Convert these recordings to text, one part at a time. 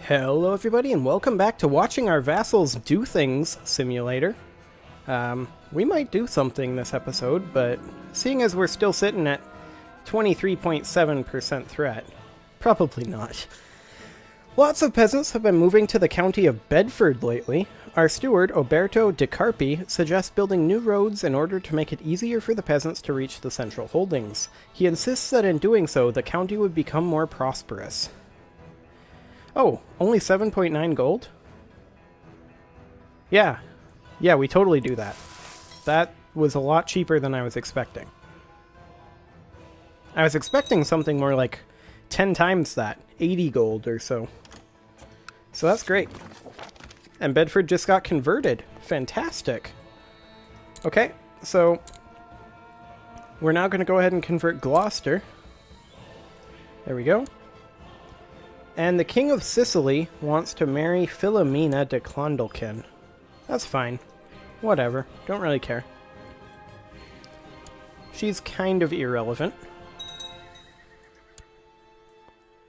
Hello everybody and welcome back to watching our vassals do things simulator. We might do something this episode, but seeing as we're still sitting at 23.7% threat, probably not. Lots of peasants have been moving to the county of Bedford lately. Our steward, Oberto De Carpi, suggests building new roads in order to make it easier for the peasants to reach the central holdings. He insists that in doing so, the county would become more prosperous. Oh, only 7.9 gold? Yeah, we totally do that. That was a lot cheaper than I was expecting. I was expecting something more like 10 times that, 80 gold or so. So that's great. And Bedford just got converted. Fantastic. Okay, so we're now going to go ahead and convert Gloucester. There we go. And the King of Sicily wants to marry Philomena de Clondalkin. That's fine. Whatever. Don't really care. She's kind of irrelevant.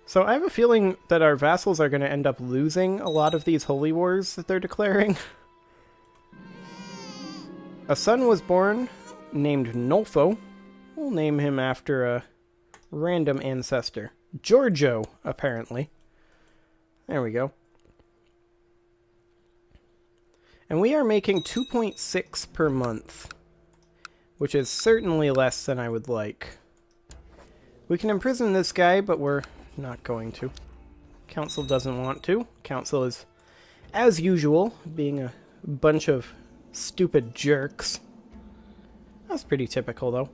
So I have a feeling that our vassals are going to end up losing a lot of these holy wars that they're declaring. A son was born named Nolfo. We'll name him after a random ancestor. Giorgio, apparently. There we go. And we are making 2.6 per month, which is certainly less than I would like. We can imprison this guy, but we're not going to. Council doesn't want to. Council is, as usual, being a bunch of stupid jerks. That's pretty typical, though.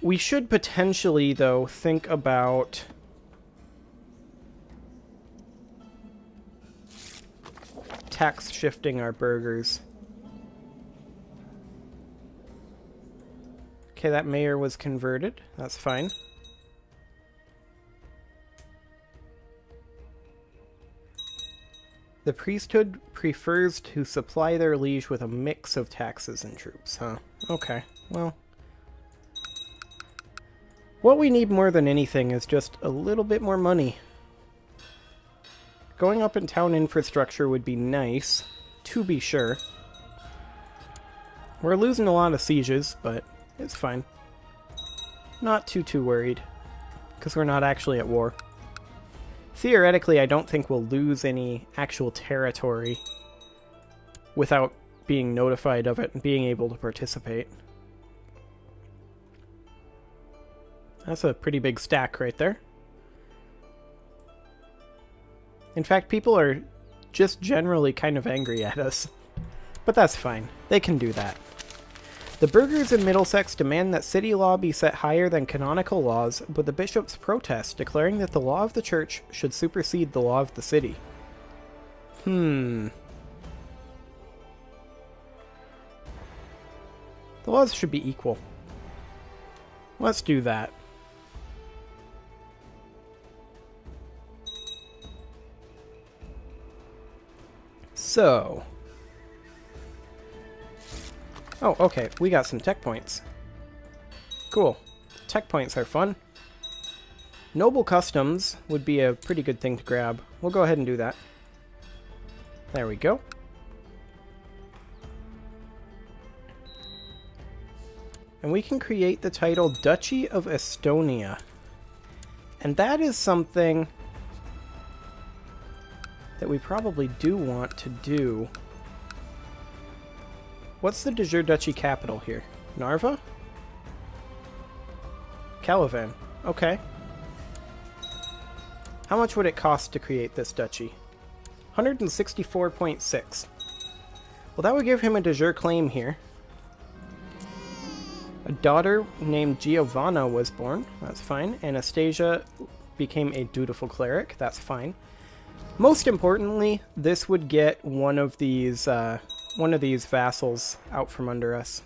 We should potentially, though, think about tax shifting our burghers. Okay, that mayor was converted. That's fine. The priesthood prefers to supply their liege with a mix of taxes and troops, huh? Okay, well. What we need more than anything is just a little bit more money. Going up in town infrastructure would be nice, to be sure. We're losing a lot of sieges, but it's fine. Not too worried, because we're not actually at war. Theoretically, I don't think we'll lose any actual territory without being notified of it and being able to participate. That's a pretty big stack right there. In fact, people are just generally kind of angry at us. But that's fine. They can do that. The burghers in Middlesex demand that city law be set higher than canonical laws, but the bishops protest, declaring that the law of the church should supersede the law of the city. The laws should be equal. Let's do that. So. Oh, okay. We got some tech points. Cool. Tech points are fun. Noble customs would be a pretty good thing to grab. We'll go ahead and do that. There we go. And we can create the title Duchy of Estonia. And that is something that we probably do want to do. What's the de jure duchy capital here? Narva? Calavan. Okay. How much would it cost to create this duchy? 164.6. Well, that would give him a de jure claim here. A daughter named Giovanna was born. That's fine. Anastasia became a dutiful cleric. That's fine. Most importantly, this would get one of these vassals out from under us.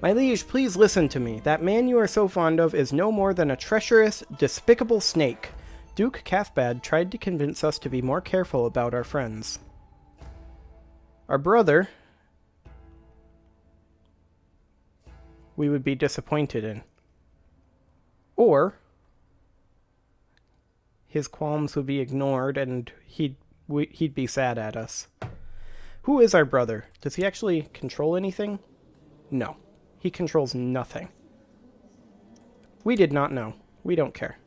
My liege, please listen to me. That man you are so fond of is no more than a treacherous, despicable snake. Duke Cathbad tried to convince us to be more careful about our friends. Our brother we would be disappointed in. Or his qualms would be ignored and he'd be sad at us. Who is our brother? Does he actually control anything? No. He controls nothing. We did not know. We don't care.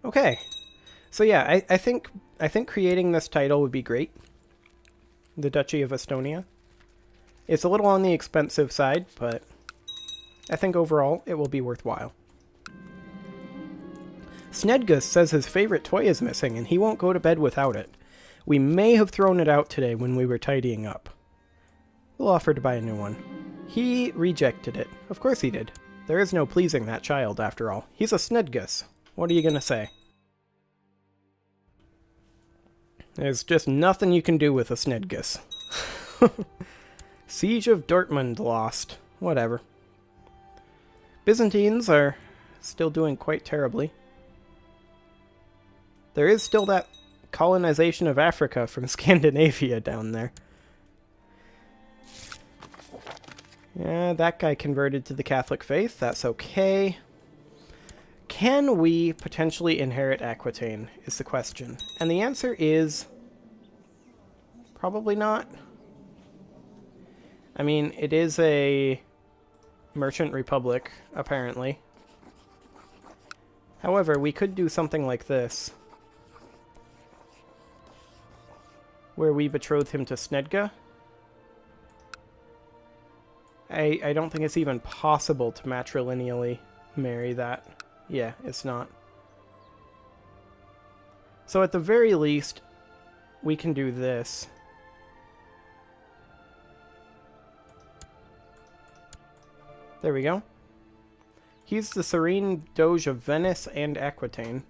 Okay. So yeah, I think creating this title would be great. The Duchy of Estonia. It's a little on the expensive side, but I think overall it will be worthwhile. Snedgus says his favorite toy is missing and he won't go to bed without it. We may have thrown it out today when we were tidying up. We'll offer to buy a new one. He rejected it. Of course he did. There is no pleasing that child after all. He's a Snedgus. What are you gonna say? There's just nothing you can do with a Snedgus. Siege of Dortmund lost. Whatever. Byzantines are still doing quite terribly. There is still that colonization of Africa from Scandinavia down there. Yeah, that guy converted to the Catholic faith. That's okay. Can we potentially inherit Aquitaine, is the question. And the answer is probably not. I mean, it is a merchant republic, apparently. However, we could do something like this, where we betroth him to Snedga. I don't think it's even possible to matrilineally marry that. Yeah, it's not. So at the very least, we can do this. There we go. He's the Serene Doge of Venice and Aquitaine.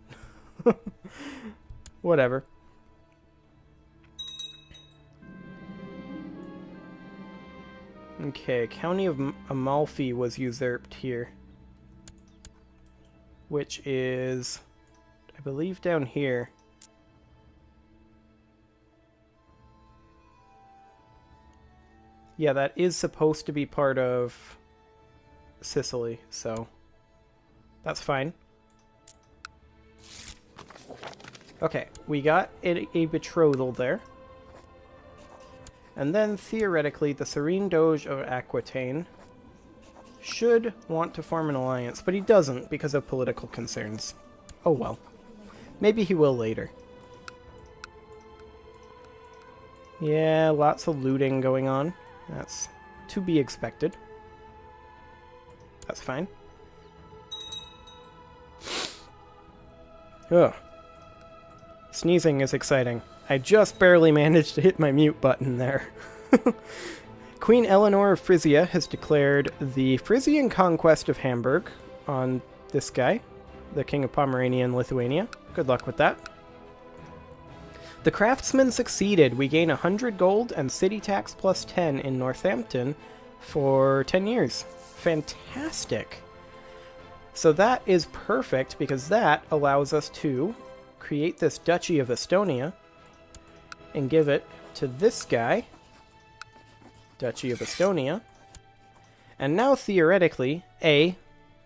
Whatever. Okay, County of Amalfi was usurped here. Which is, I believe, down here. Yeah, that is supposed to be part of Sicily, so that's fine. Okay, we got a betrothal there. And then, theoretically, the Serene Doge of Aquitaine should want to form an alliance, but he doesn't because of political concerns. Oh well. Maybe he will later. Yeah, lots of looting going on. That's to be expected. That's fine. Ugh. Sneezing is exciting. I just barely managed to hit my mute button there. Queen Eleanor of Frisia has declared the Frisian conquest of Hamburg on this guy, the King of Pomerania and Lithuania. Good luck with that. The craftsman succeeded. We gain 100 gold and city tax plus 10 in Northampton for 10 years. Fantastic. So that is perfect because that allows us to create this Duchy of Estonia and give it to this guy, Duchy of Estonia. And now, theoretically, A,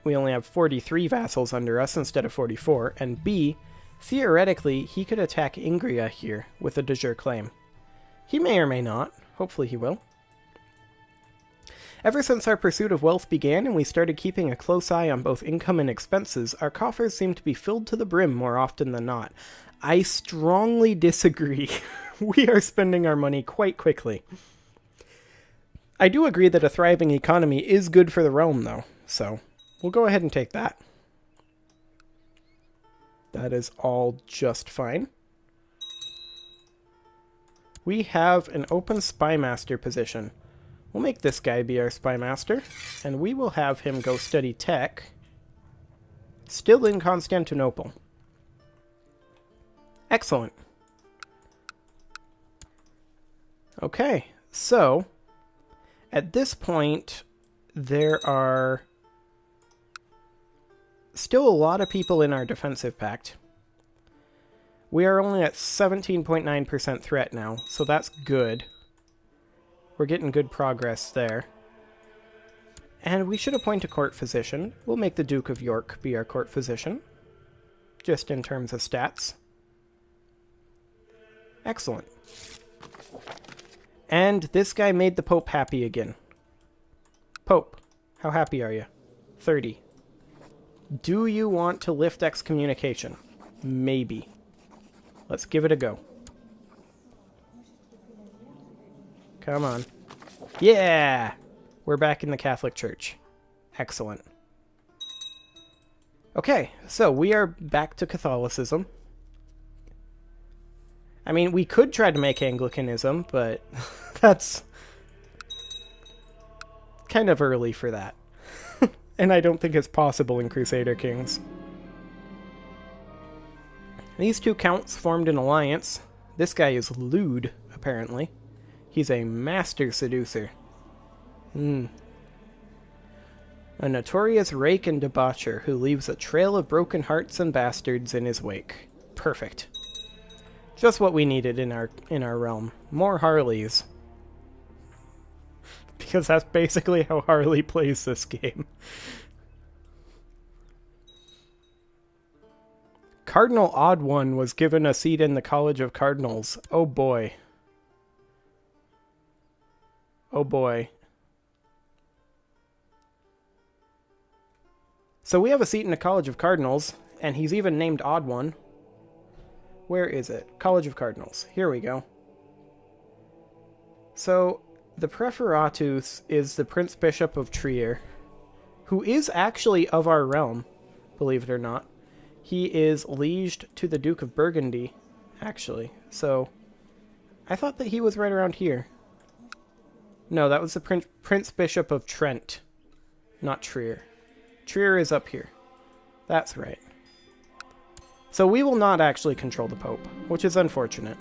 we only have 43 vassals under us instead of 44, and B, theoretically, he could attack Ingria here with a de jure claim. He may or may not. Hopefully he will. Ever since our pursuit of wealth began and we started keeping a close eye on both income and expenses, our coffers seem to be filled to the brim more often than not. I strongly disagree. We are spending our money quite quickly. I do agree that a thriving economy is good for the realm, though, so we'll go ahead and take that. That is all just fine. We have an open spymaster position. We'll make this guy be our spymaster, and we will have him go study tech, still in Constantinople. Excellent. Okay, so at this point, there are still a lot of people in our defensive pact. We are only at 17.9% threat now, so that's good. We're getting good progress there. And we should appoint a court physician. We'll make the Duke of York be our court physician. Just in terms of stats. Excellent. And this guy made the Pope happy again. Pope, how happy are you? 30. Do you want to lift excommunication? Maybe. Let's give it a go. Come on. Yeah! We're back in the Catholic Church. Excellent. Okay, so we are back to Catholicism. I mean, we could try to make Anglicanism, but that's kind of early for that. And I don't think it's possible in Crusader Kings. These two counts formed an alliance. This guy is lewd, apparently. He's a master seducer. A notorious rake and debaucher who leaves a trail of broken hearts and bastards in his wake. Perfect. Just what we needed in our realm. More Harleys. Because that's basically how Harley plays this game. Cardinal Odd One was given a seat in the College of Cardinals. Oh boy. Oh boy. So we have a seat in the College of Cardinals, and he's even named Odd One. Where is it? College of Cardinals. Here we go. So, the Preferatus is the Prince Bishop of Trier, who is actually of our realm, believe it or not. He is lieged to the Duke of Burgundy, actually. So, I thought that he was right around here. No, that was the Prince Bishop of Trent, not Trier. Trier is up here. That's right. So we will not actually control the Pope, which is unfortunate.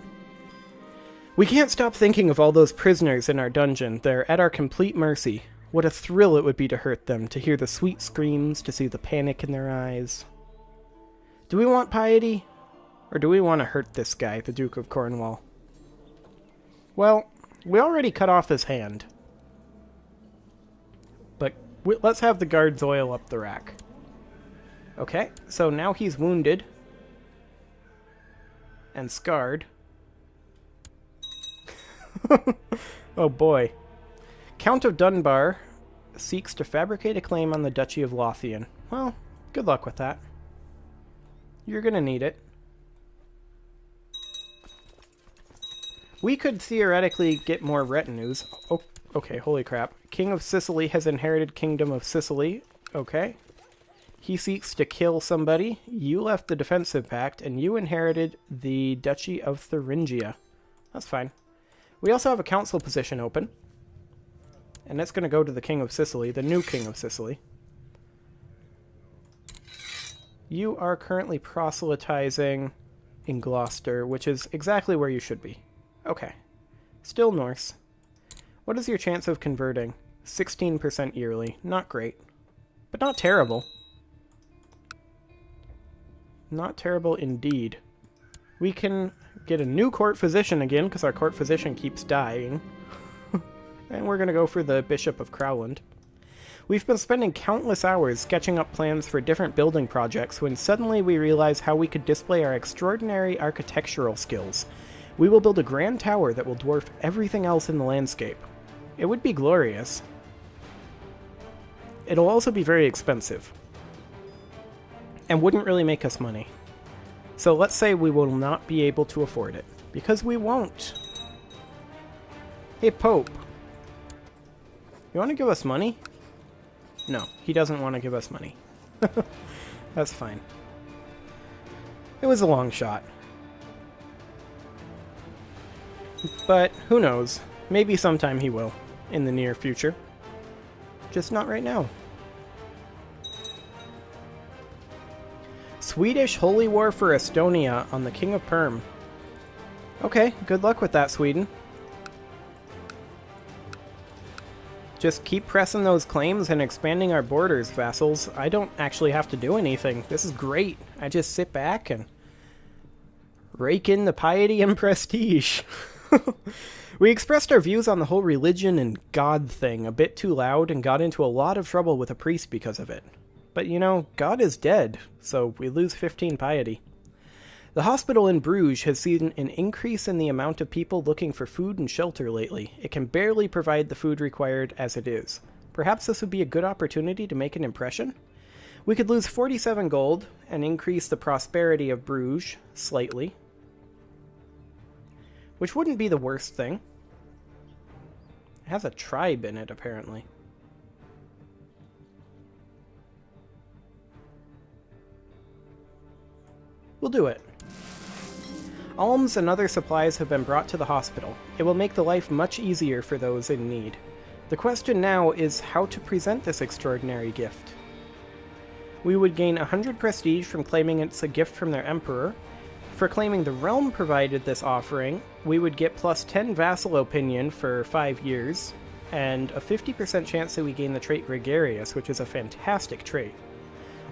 We can't stop thinking of all those prisoners in our dungeon. They're at our complete mercy. What a thrill it would be to hurt them, to hear the sweet screams, to see the panic in their eyes. Do we want piety? Or do we want to hurt this guy, the Duke of Cornwall? Well, we already cut off his hand. But let's have the guards oil up the rack. Okay, so now he's wounded. And scarred. Oh boy. Count of Dunbar seeks to fabricate a claim on the Duchy of Lothian. Well, good luck with that. You're gonna need it. We could theoretically get more retinues. Oh, okay, holy crap. King of Sicily has inherited Kingdom of Sicily. Okay. He seeks to kill somebody. You left the defensive pact, and you inherited the Duchy of Thuringia. That's fine. We also have a council position open. And it's going to go to the King of Sicily, the new King of Sicily. You are currently proselytizing in Gloucester, which is exactly where you should be. Okay. Still Norse. What is your chance of converting? 16% yearly. Not great. But not terrible. Not terrible indeed. We can get a new court physician again, because our court physician keeps dying. And we're going to go for the Bishop of Crowland. We've been spending countless hours sketching up plans for different building projects when suddenly we realize how we could display our extraordinary architectural skills. We will build a grand tower that will dwarf everything else in the landscape. It would be glorious. It'll also be very expensive. And wouldn't really make us money. So let's say we will not be able to afford it. Because we won't. Hey, Pope. You want to give us money? No, he doesn't want to give us money. That's fine. It was a long shot. But who knows? Maybe sometime he will. In the near future. Just not right now. Swedish Holy War for Estonia on the King of Perm. Okay, good luck with that, Sweden. Just keep pressing those claims and expanding our borders, vassals. I don't actually have to do anything. This is great. I just sit back and rake in the piety and prestige. We expressed our views on the whole religion and God thing a bit too loud and got into a lot of trouble with a priest because of it. But you know, God is dead, so we lose 15 piety. The hospital in Bruges has seen an increase in the amount of people looking for food and shelter lately. It can barely provide the food required as it is. Perhaps this would be a good opportunity to make an impression? We could lose 47 gold and increase the prosperity of Bruges slightly, which wouldn't be the worst thing. It has a tribe in it, apparently. We'll do it. Alms and other supplies have been brought to the hospital. It will make the life much easier for those in need. The question now is how to present this extraordinary gift. We would gain 100 prestige from claiming it's a gift from their emperor. For claiming the realm provided this offering, we would get plus 10 vassal opinion for 5 years, and a 50% chance that we gain the trait Gregarious, which is a fantastic trait.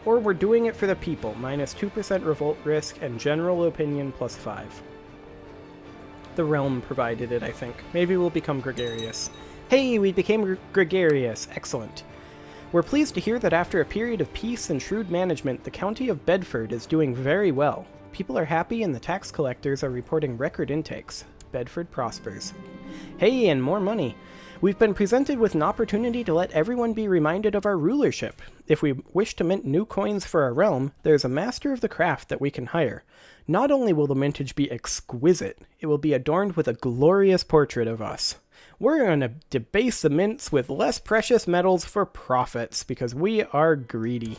Or we're doing it for the people, minus 2% revolt risk, and general opinion plus 5. The realm provided it, I think. Maybe we'll become Gregarious. Hey, we became Gregarious. Excellent. We're pleased to hear that after a period of peace and shrewd management, the county of Bedford is doing very well. People are happy and the tax collectors are reporting record intakes. Bedford prospers. Hey, and more money. We've been presented with an opportunity to let everyone be reminded of our rulership. If we wish to mint new coins for our realm, there's a master of the craft that we can hire. Not only will the mintage be exquisite, it will be adorned with a glorious portrait of us. We're going to debase the mints with less precious metals for profits, because we are greedy.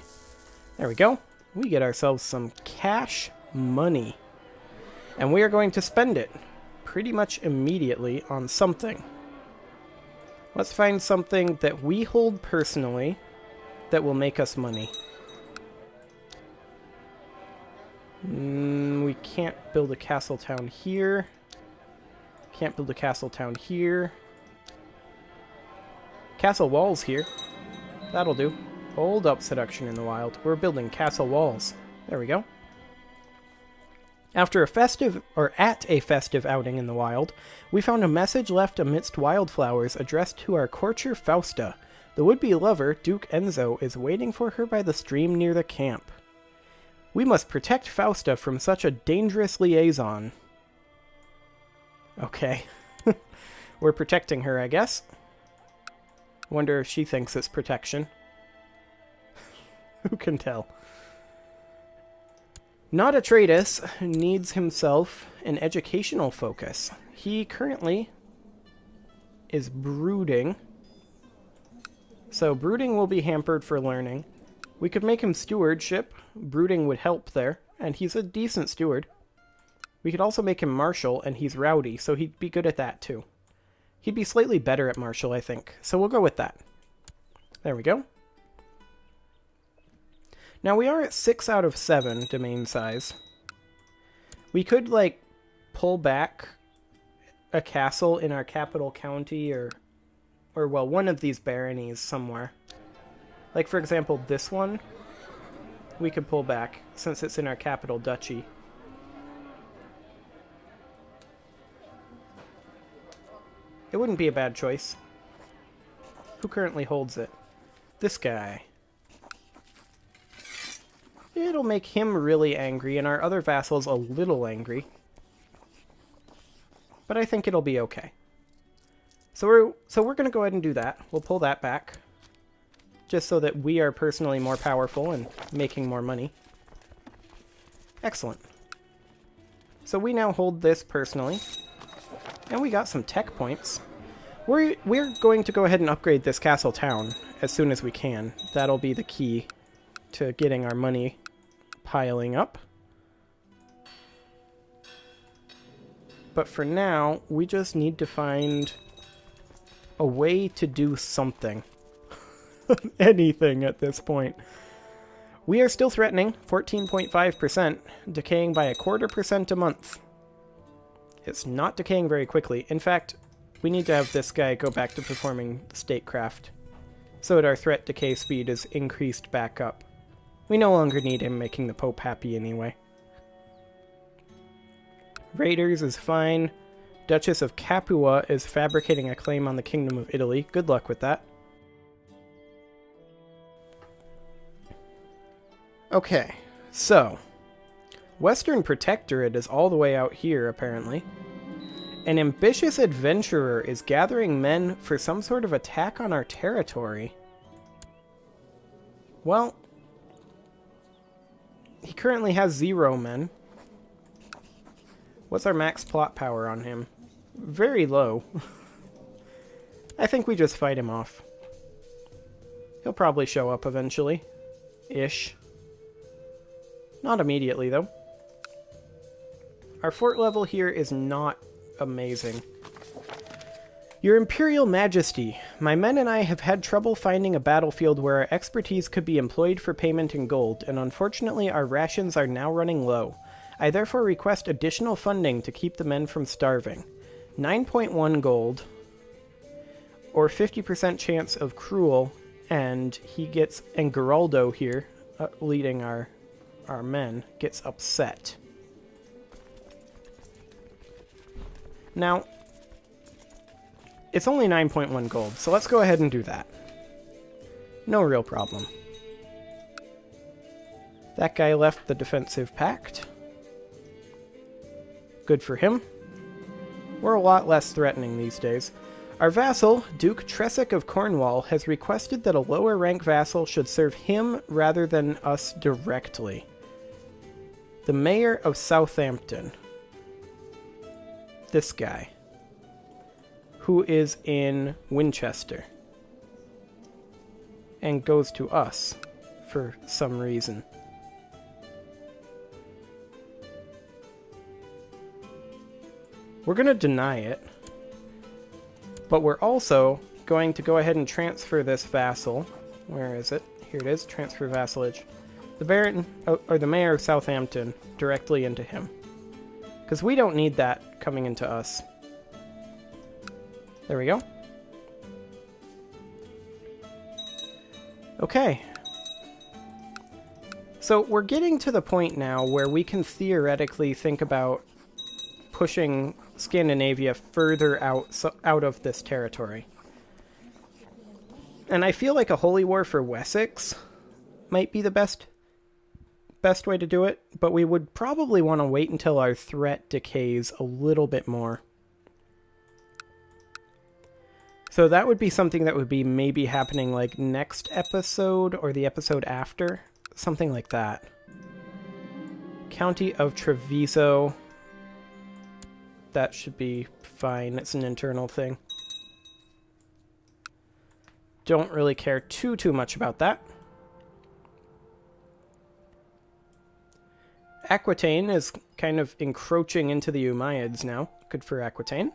There we go. We get ourselves some cash money. And we are going to spend it pretty much immediately on something. Let's find something that we hold personally that will make us money. We can't build a castle town here. Can't build a castle town here. Castle walls here. That'll do. Hold up, Seduction in the Wild. We're building castle walls. There we go. At a festive outing in the wild, we found a message left amidst wildflowers addressed to our courtier Fausta. The would-be lover, Duke Enzo, is waiting for her by the stream near the camp. We must protect Fausta from such a dangerous liaison. Okay. We're protecting her, I guess. Wonder if she thinks it's protection. Who can tell? Not Atraitus needs himself an educational focus. He currently is brooding. So brooding will be hampered for learning. We could make him stewardship. Brooding would help there. And he's a decent steward. We could also make him martial, and he's rowdy, so he'd be good at that too. He'd be slightly better at martial, I think. So we'll go with that. There we go. Now we are at 6 out of 7 domain size. We could, like, pull back a castle in our capital county or well, one of these baronies somewhere. Like, for example, this one. We could pull back since it's in our capital duchy. It wouldn't be a bad choice. Who currently holds it? This guy. It'll make him really angry, and our other vassals a little angry. But I think it'll be okay. So we're going to go ahead and do that. We'll pull that back. Just so that we are personally more powerful and making more money. Excellent. So we now hold this personally. And we got some tech points. We're going to go ahead and upgrade this castle town as soon as we can. That'll be the key to getting our money piling up. But for now, we just need to find a way to do something. Anything at this point. We are still threatening, 14.5%, decaying by 0.25% a month. It's not decaying very quickly. In fact, we need to have this guy go back to performing statecraft so that our threat decay speed is increased back up. We no longer need him making the Pope happy anyway. Raiders is fine. Duchess of Capua is fabricating a claim on the Kingdom of Italy. Good luck with that. Okay, so Western Protectorate is all the way out here, apparently. An ambitious adventurer is gathering men for some sort of attack on our territory. Well, he currently has 0 men. What's our max plot power on him? Very low. I think we just fight him off. He'll probably show up eventually. Ish. Not immediately, though. Our fort level here is not amazing. Your Imperial Majesty, my men and I have had trouble finding a battlefield where our expertise could be employed for payment in gold, and unfortunately our rations are now running low. I therefore request additional funding to keep the men from starving. 9.1 gold, or 50% chance of cruel, and he gets, and Geraldo here, leading our men, gets upset. Now, it's only 9.1 gold, so let's go ahead and do that. No real problem. That guy left the defensive pact. Good for him. We're a lot less threatening these days. Our vassal, Duke Tressic of Cornwall, has requested that a lower rank vassal should serve him rather than us directly. The Mayor of Southampton. This guy. Who is in Winchester. And goes to us for some reason. We're going to deny it. But we're also going to go ahead and transfer this vassal. Where is it? Here it is. Transfer vassalage. The Baron, or the Mayor of Southampton, directly into him. Because we don't need that coming into us. There we go. Okay. So we're getting to the point now where we can theoretically think about pushing Scandinavia further out of this territory. And I feel like a holy war for Wessex might be the best way to do it, but we would probably want to wait until our threat decays a little bit more. So that would be something that would be maybe happening like next episode or the episode after. Something like that. County of Treviso. That should be fine. It's an internal thing. Don't really care too much about that. Aquitaine is kind of encroaching into the Umayyads now. Good for Aquitaine.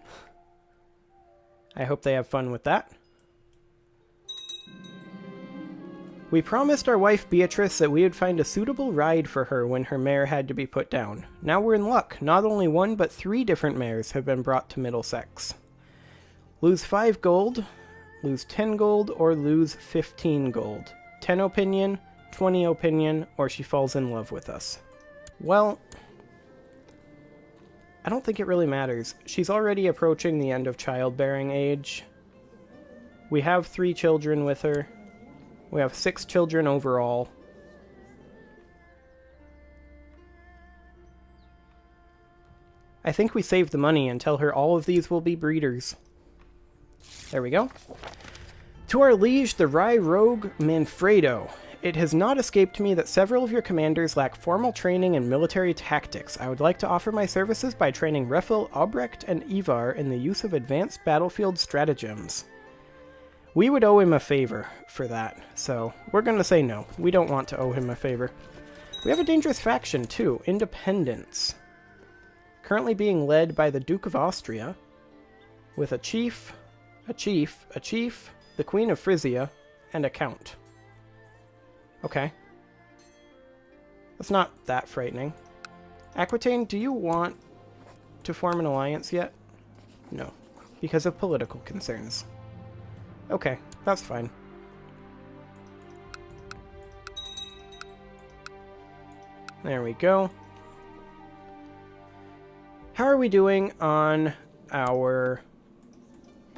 I hope they have fun with that. We promised our wife Beatrice that we would find a suitable ride for her when her mare had to be put down. Now we're in luck. Not only 1, but 3 different mares have been brought to Middlesex. Lose 5 gold, lose 10 gold, or lose 15 gold. 10 opinion, 20 opinion, or she falls in love with us. Well, I don't think it really matters. She's already approaching the end of childbearing age. We have 3 children with her. We have 6 children overall. I think we save the money and tell her all of these will be breeders. There we go. To our liege, the Rye Rogue Manfredo. It has not escaped me that several of your commanders lack formal training in military tactics. I would like to offer my services by training Refel, Albrecht, and Ivar in the use of advanced battlefield stratagems. We would owe him a favor for that, so we're going to say no. We don't want to owe him a favor. We have a dangerous faction, too. Independence. Currently being led by the Duke of Austria, with a chief, the Queen of Frisia, and a count. Okay. That's not that frightening. Aquitaine, do you want to form an alliance yet? No, because of political concerns. Okay, that's fine. There we go. How are we doing on our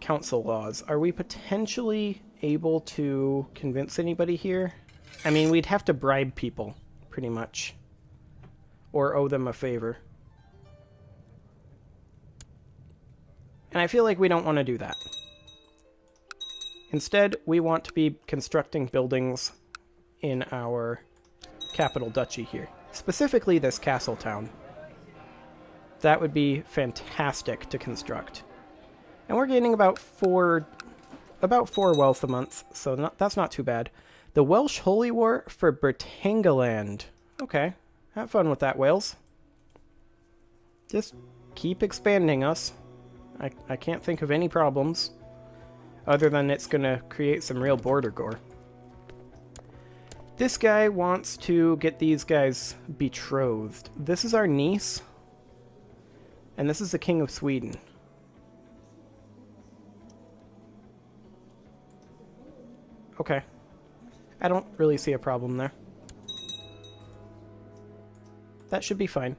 council laws. Are we potentially able to convince anybody here? I mean, we'd have to bribe people, pretty much. Or owe them a favor. And I feel like we don't want to do that. Instead, we want to be constructing buildings in our capital duchy here. Specifically this castle town. That would be fantastic to construct. And we're gaining about four wealth a month, so that's not too bad. The Welsh Holy War for Britangaland. Okay, have fun with that, Wales. Just keep expanding us. I can't think of any problems, other than it's going to create some real border gore. This guy wants to get these guys betrothed. This is our niece, and this is the King of Sweden. Okay. I don't really see a problem there. That should be fine.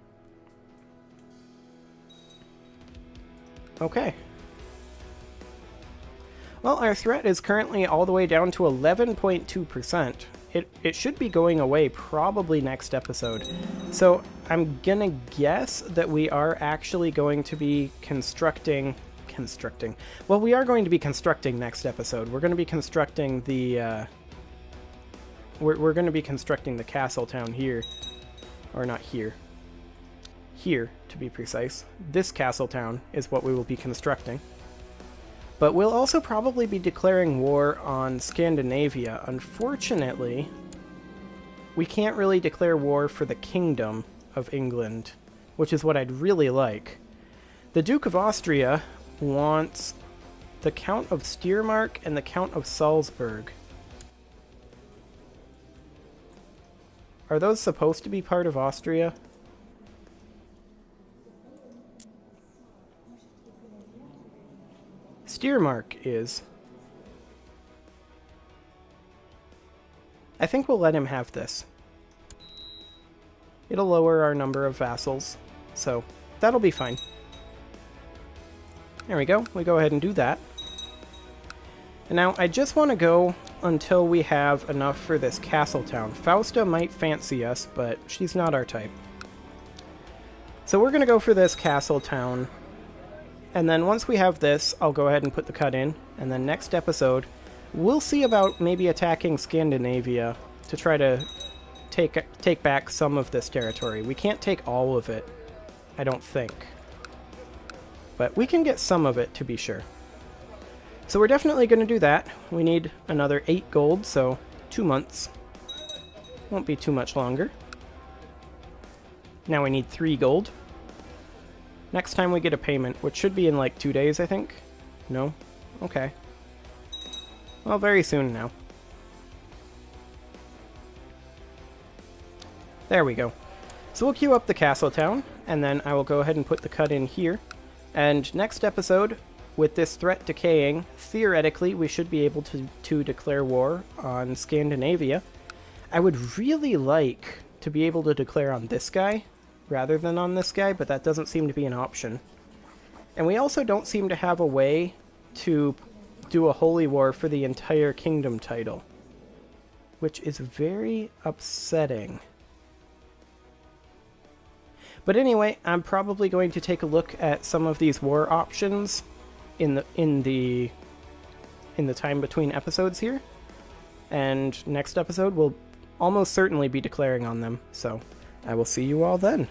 Okay. Well, our threat is currently all the way down to 11.2%. It should be going away probably next episode. So I'm gonna guess that we are actually going to be constructing... Well, we are going to be constructing next episode. We're going to be constructing the... We're going to be constructing the castle town here. Or not here. Here, to be precise. This castle town is what we will be constructing. But we'll also probably be declaring war on Scandinavia. Unfortunately, we can't really declare war for the Kingdom of England, which is what I'd really like. The Duke of Austria wants the Count of Steiermark and the Count of Salzburg. Are those supposed to be part of Austria? Steiermark is. I think we'll let him have this. It'll lower our number of vassals, so that'll be fine. There we go. We go ahead and do that. And now I just want to go until we have enough for this castle town. Fausta might fancy us, but she's not our type. So we're going to go for this castle town. And then once we have this, I'll go ahead and put the cut in. And then next episode, we'll see about maybe attacking Scandinavia to try to take back some of this territory. We can't take all of it, I don't think. But we can get some of it, to be sure. So we're definitely going to do that. We need another 8 gold, so 2 months. Won't be too much longer. Now we need 3 gold. Next time we get a payment, which should be in like 2 days, I think. No? Okay. Well, very soon now. There we go. So we'll queue up the castle town, and then I will go ahead and put the cut in here. And next episode, with this threat decaying, theoretically we should be able to declare war on Scandinavia. I would really like to be able to declare on this guy rather than on this guy, but that doesn't seem to be an option. And we also don't seem to have a way to do a holy war for the entire kingdom title, which is very upsetting. But anyway, I'm probably going to take a look at some of these war options in the time between episodes here. And next episode we'll almost certainly be declaring on them. So I will see you all then.